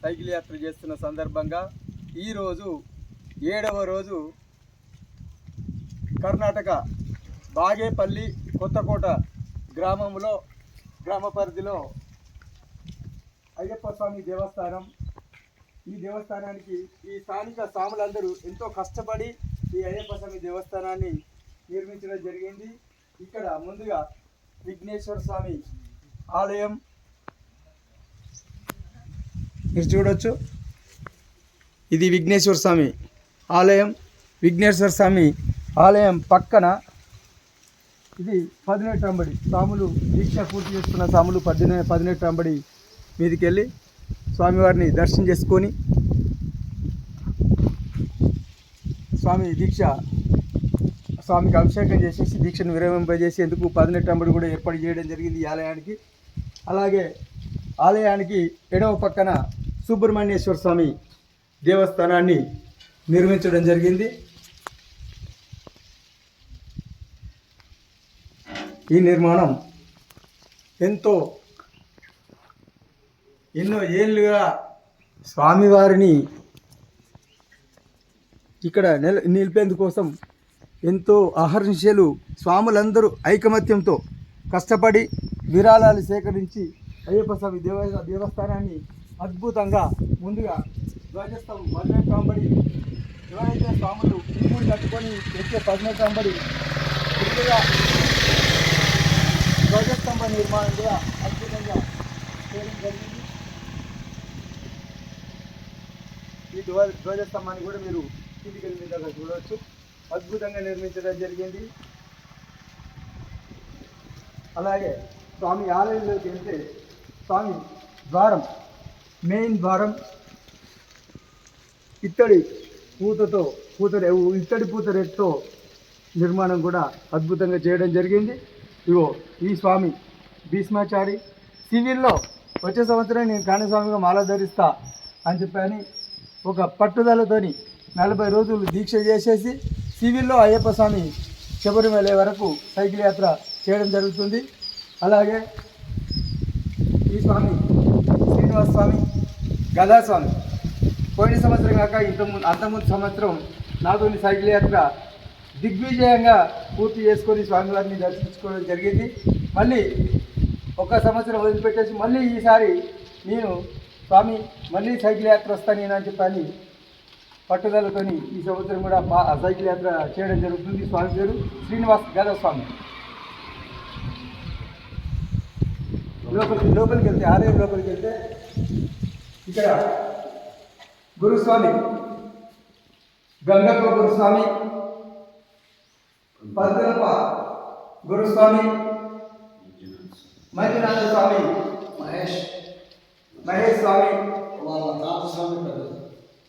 Cycle యాత్ర చేస్తున్న సందర్భంగా ఈరోజు 7వ రోజు కర్ణాటక బాగేపల్లి కొత్తకోట గ్రామ పరిధిలో అయ్యప్ప స్వామి దేవస్థానం. ఈ దేవస్థానానికి ఈ స్థానిక స్వాములందరూ ఎంతో కష్టపడి ఈ అయ్యప్ప స్వామి దేవస్థానాన్ని నిర్మించడం జరిగింది. ఇక్కడ ముందుగా విఘ్నేశ్వర స్వామి ఆలయం మీరు చూడవచ్చు. ఇది విఘ్నేశ్వర స్వామి ఆలయం. విఘ్నేశ్వర స్వామి ఆలయం పక్కన ఇది 18 అంబడి స్వాములు దీక్ష పూర్తి చేసుకున్న స్వాములు 18 అంబడి మీదకి వెళ్ళి స్వామివారిని దర్శనం చేసుకొని స్వామికి అభిషేకం చేసేసి దీక్షను విరమింపజేసేందుకు 18 అంబడి కూడా ఏర్పాటు చేయడం జరిగింది ఈ ఆలయానికి. అలాగే ఆలయానికి ఎడవ పక్కన సుబ్రహ్మణ్యేశ్వర స్వామి దేవస్థానాన్ని నిర్మించడం జరిగింది. ఈ నిర్మాణం ఎన్నో ఏళ్ళుగా స్వామివారిని ఇక్కడ నిలిపేందుకోసం ఎంతో అహర్నిశలు స్వాములందరూ ఐకమత్యంతో కష్టపడి విరాళాలు సేకరించి అయ్యప్ప స్వామి దేవస్థానాన్ని అద్భుతంగా ముందుగా ధ్వజస్తంభం 18 అంబడి ఎవరైతే స్వాములు భూములు కట్టుకొని వచ్చే 18 అంబడి ముందుగా ధ్వజస్తంభ నిర్మాణం కూడా అద్భుతంగా చేయడం జరిగింది. ఈ ధ్వజస్తంభాన్ని కూడా మీరు కిందికి వెళ్ళిన చూడవచ్చు. అద్భుతంగా నిర్మించడం జరిగింది. అలాగే స్వామి ఆలయంలోకి వెళ్తే స్వామి ద్వారం మెయిన్ ద్వారం ఇత్తడి పూతరేతో నిర్మాణం కూడా అద్భుతంగా చేయడం జరిగింది. ఇగో ఈ స్వామి భీష్మాచారి సివిల్లో వచ్చే సంవత్సరం నేను కాణస్వామిగా మాల ధరిస్తా అని చెప్పని ఒక పట్టుదలతోని 40 రోజులు దీక్ష చేసేసి సివిల్లో అయ్యప్ప స్వామి శబరిమల వరకు సైకిల్ యాత్ర చేయడం జరుగుతుంది. అలాగే ఈ స్వామి శ్రీనివాస స్వామి గదాస్వామి పోయిన సంవత్సరం కాక అంతకుముందు సంవత్సరం నాతోని సైకిల్ యాత్ర దిగ్విజయంగా పూర్తి చేసుకొని స్వామివారిని దర్శించుకోవడం జరిగింది. మళ్ళీ ఒక సంవత్సరం వదిలిపెట్టేసి మళ్ళీ ఈసారి నేను స్వామి మళ్ళీ సైకిల్ యాత్ర వస్తాను నేను అని చెప్పని పట్టుదలతోని ఈ సంవత్సరం కూడా సైకిల్ యాత్ర చేయడం జరుగుతుంది. స్వామి పేరు శ్రీనివాస్ గదాస్వామి. లోపలికి వెళ్తే ఆలయం లోపలికి వెళ్తే ఇక్కడ గురుస్వామి గంగప్ప గురుస్వామి, పద్మనప్ప గురుస్వామి, మంజునాథ స్వామి, మహేష్ స్వామి,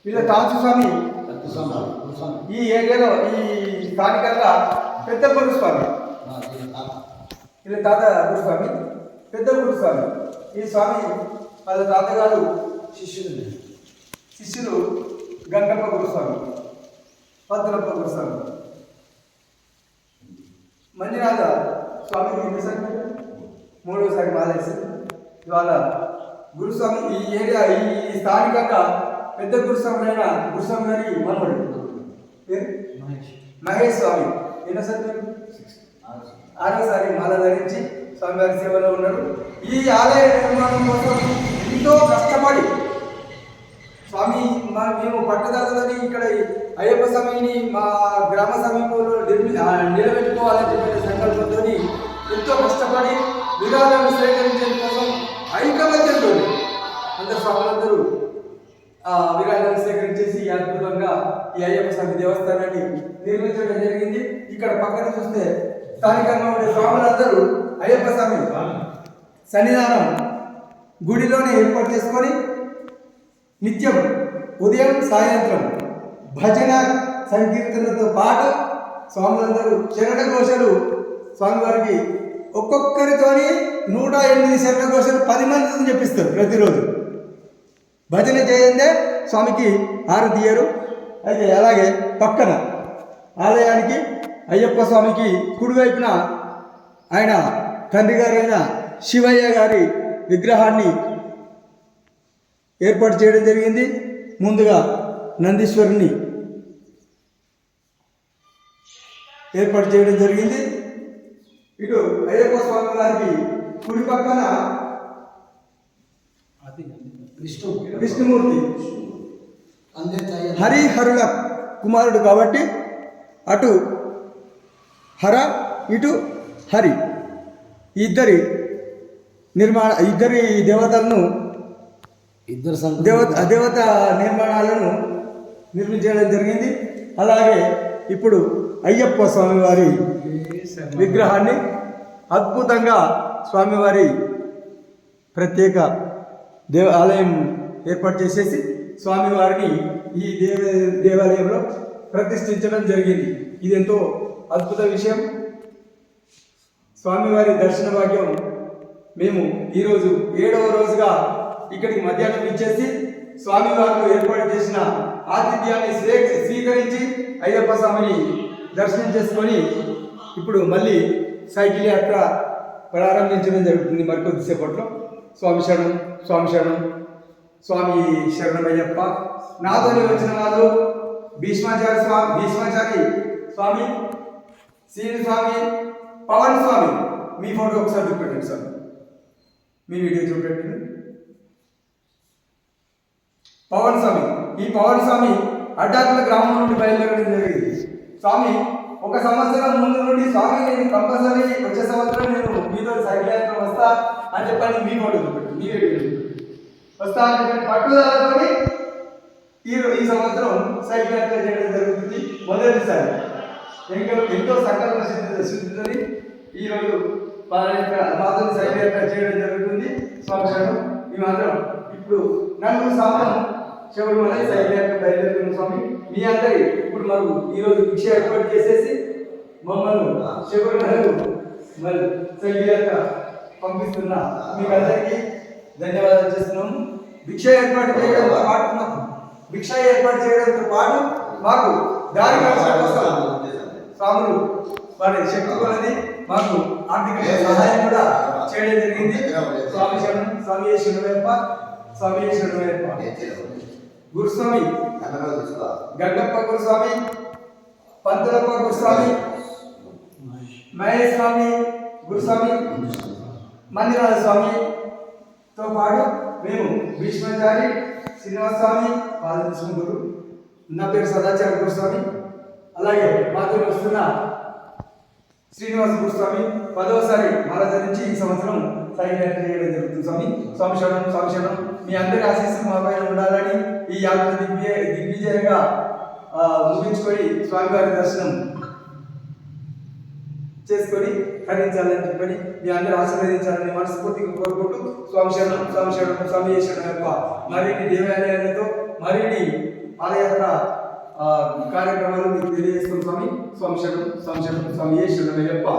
వీళ్ళ తాతు స్వామి ఈ ఏరియాలో ఈ స్థానికంగా పెద్ద గురుస్వామి, వీళ్ళ తాత గురుస్వామి పెద్ద గురుస్వామి. ఈ స్వామి వాళ్ళ తాతగారు శిష్యులు గంగప్ప గురుస్వామి, పద్మనప్ప గురుస్వామి, మంజునాథ స్వామికి ఎన్నిసారి 3వసారి మాలేసి ఇవాళ గురుస్వామి ఈ ఏరియా ఈ స్థానికంగా పెద్ద గురుస్వామి అయిన గురుస్వామి గారి మనవడు మహేష్ స్వామి ఎన్నోసారి 6వసారి మాల ధరించి స్వామివారి సేవలో ఉన్నారు. ఈ ఆలయ నిర్మాణం కోసం ఎంతో కష్టపడి స్వామి మేము పట్టుదలని ఇక్కడ అయ్యప్ప స్వామిని మా గ్రామ సమీపంలో నిలబెట్టుకోవాలని చెప్పిన సంకల్పంతో ఎంతో కష్టపడి విరాళాలను సేకరించడం కోసం ఐకమత్యంతో అందరు స్వాములందరూ విరాళాలను సేకరించేసి అద్భుతంగా ఈ అయ్యప్ప స్వామి దేవస్థానాన్ని నిర్మించడం జరిగింది. ఇక్కడ పక్కన చూస్తే స్థానికంగా ఉండే స్వాములందరూ అయ్యప్ప స్వామి సన్నిధానం గుడిలోనే ఏర్పాటు చేసుకొని నిత్యం ఉదయం సాయంత్రం భజన సంకీర్తనలతో పాటు స్వాములందరూ శరణ ఘోషలు స్వామివారికి ఒక్కొక్కరితోని 108 శరణ ఘోషలు 10 మందితో చెప్పిస్తారు. ప్రతిరోజు భజన చేయందే స్వామికి హారతి ఇయ్యరు. అయితే అలాగే పక్కన ఆలయానికి అయ్యప్ప స్వామికి కుడివైపున ఆయన తండ్రి గారైన శివయ్య గారి విగ్రహాన్ని ఏర్పాటు చేయడం జరిగింది. ముందుగా నందీశ్వరుని ఏర్పాటు చేయడం జరిగింది. ఇటు అయ్యప్ప స్వామి వారికి కుడి పక్కన విష్ణుమూర్తి హరిహరుల కుమారుడు కాబట్టి అటు హర ఇటు హరి ఇద్దరి దేవతలను దేవత నిర్మాణాలను నిర్మించడం జరిగింది. అలాగే ఇప్పుడు అయ్యప్ప స్వామివారి విగ్రహాన్ని అద్భుతంగా స్వామివారి ప్రత్యేక ఆలయం ఏర్పాటు చేసేసి స్వామివారిని ఈ దేవాలయంలో ప్రతిష్ఠించడం జరిగింది. ఇది ఎంతో అద్భుత విషయం. స్వామివారి దర్శన భాగ్యం మేము ఈరోజు 7వ రోజుగా ఇక్కడికి మధ్యాహ్నం ఇచ్చేసి స్వామివారు ఏర్పాటు చేసిన ఆతిథ్యాన్ని స్వీకరించి అయ్యప్ప స్వామిని దర్శనం చేసుకొని ఇప్పుడు మళ్ళీ సైకిల్ యాత్ర ప్రారంభించడం జరుగుతుంది మరికొద్దిసేపట్లో. స్వామి శరణం, స్వామి శరణం, స్వామి శరణమయ్యప్ప. నాతోని వచ్చిన వాళ్ళు భీష్మాచారి స్వామి, శ్రీని స్వామి, పవన్ స్వామి. మీ ఫోటో ఒకసారి చూపెట్టండి స్వామి, మీ వీడియో చూపెట్టండి. పవన్ స్వామి, ఈ పవన్ స్వామి అడ్డాకుల గ్రామం నుండి బయలుదేరడం జరిగింది. స్వామి 1 సంవత్సరం ముందు నుండి స్వామి నేను కంపల్సరీ వచ్చే సంవత్సరం నేను మీతో సైకిల్ యాత్ర వస్తా అని చెప్పని మీ ఫోటో చూపెట్టు, మీ వీడియో వస్తా అని చెప్పి పట్టుదలతో ఈ సంవత్సరం సైకిల్ యాత్ర చేయడం జరుగుతుంది. మొదటిసారి ఎంతో సంకల్ప శుద్ధితో ఈరోజు మాతో సైకిల్ యాత్ర చేయడం జరుగుతుంది. స్వామి మేమందరం ఇప్పుడు 4 సంవత్సరం శబరిమల సైకిల్ యాత్ర బయలుదేరుతున్న స్వామి. మీ అందరి ఇప్పుడు మాకు ఈరోజు భిక్ష ఏర్పాటు చేసేసి మమ్మల్ని శబరిమలకు మరి సైకిల్ యాత్ర పంపిస్తున్న మీకు అందరికీ ధన్యవాదాలు చేస్తున్నాము. భిక్ష ఏర్పాటు చేయడంతో పాటు మాకు దారి స్వాములు వారి శక్తి కొలది మాకు ఆర్థిక సహాయం కూడా చేయడం జరిగింది. స్వామి శరణం, స్వామి శరణమయ్యప్ప, స్వామి శరణమయ్యప్ప. గురుస్వామి గంగప్ప గురుస్వామి, పంతులప్ప గురుస్వామి, మహేష్ స్వామి గురుస్వామి, మందిరాల స్వామితో పాటు మేము భీష్మాచారి శ్రీనివాస స్వామి పాదం గురు, నా పేరు సదాచార్య గురుస్వామి. అలాగే మాతో వస్తున్న శ్రీనివాస గురుస్వామి 10వసారి ఆరాధరించి ఈ సంవత్సరం సైకిల్ యాత్ర చేయడం జరుగుతుంది. స్వామి శరణం, స్వామి శరణం. మీ అందరి ఆశీస్సులు మా పైన ఉండాలని ఈ యాత్ర దిగ్విజయంగా ముగించుకొని స్వామివారి దర్శనం చేసుకొని హరించాలని చెప్పని మీ అందరూ ఆశీర్వదించాలని మనస్ఫూర్తిగా కోరుకుంటూ స్వామి శరణం, స్వామి శరణం, స్వామి శరణం యొక్క మరిన్ని దేవాలయాలతో మరిన్ని పాదయాత్ర కార్యక్రమాలు మీకు తెలియజేస్తున్నాం స్వామి. స్వామి శరణం, స్వామి శరణం, స్వామి శరణమయ్యప్ప.